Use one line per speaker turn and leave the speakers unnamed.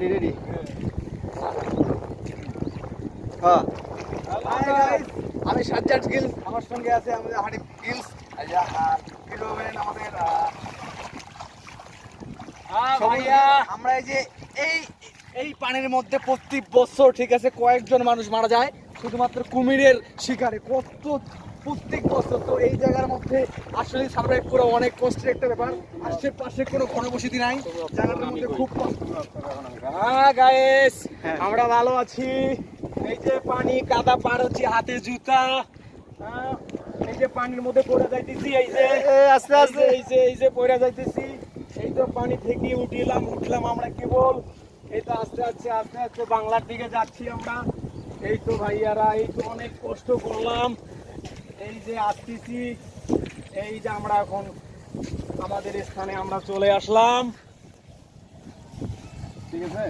Ready ready হ্যাঁ আমি সাজ্জাদ গিল, আমার সঙ্গে আছে আমাদের হানিফ গিলস। আমাদের আমরা এই যে এই এই পানির মধ্যে প্রত্যেক বছর ঠিক আছে কয়েকজন মানুষ মারা যায় শুধুমাত্র কুমিরের শিকারে, কত প্রত্যেক বছর। তো এই জায়গার মধ্যে আসলে সার্ভাইভ করা অনেক কষ্টের একটা ব্যাপার। আশেপাশে কোনো ঘনবসতি নাই, জায়গাটার মধ্যে খুব কষ্ট। আমরা ভালো আছি। এই যে পানি কাদা পার হচ্ছে, হাতে জুতা, এই যে পানির মধ্যে পড়ে যাইতেছি, এই যে আস্তে আস্তে এই যে পড়ে যাইতেছি। এই তো পানি থেকে উঠলাম আমরা কেবল। এই তো আস্তে আস্তে বাংলার দিকে যাচ্ছি আমরা। এই তো ভাইয়ারা, এই তো অনেক কষ্ট করলাম, এই যে আসতেছি। এই যে আমরা এখন আমাদের স্থানে আমরা চলে আসলাম, ঠিক আছে।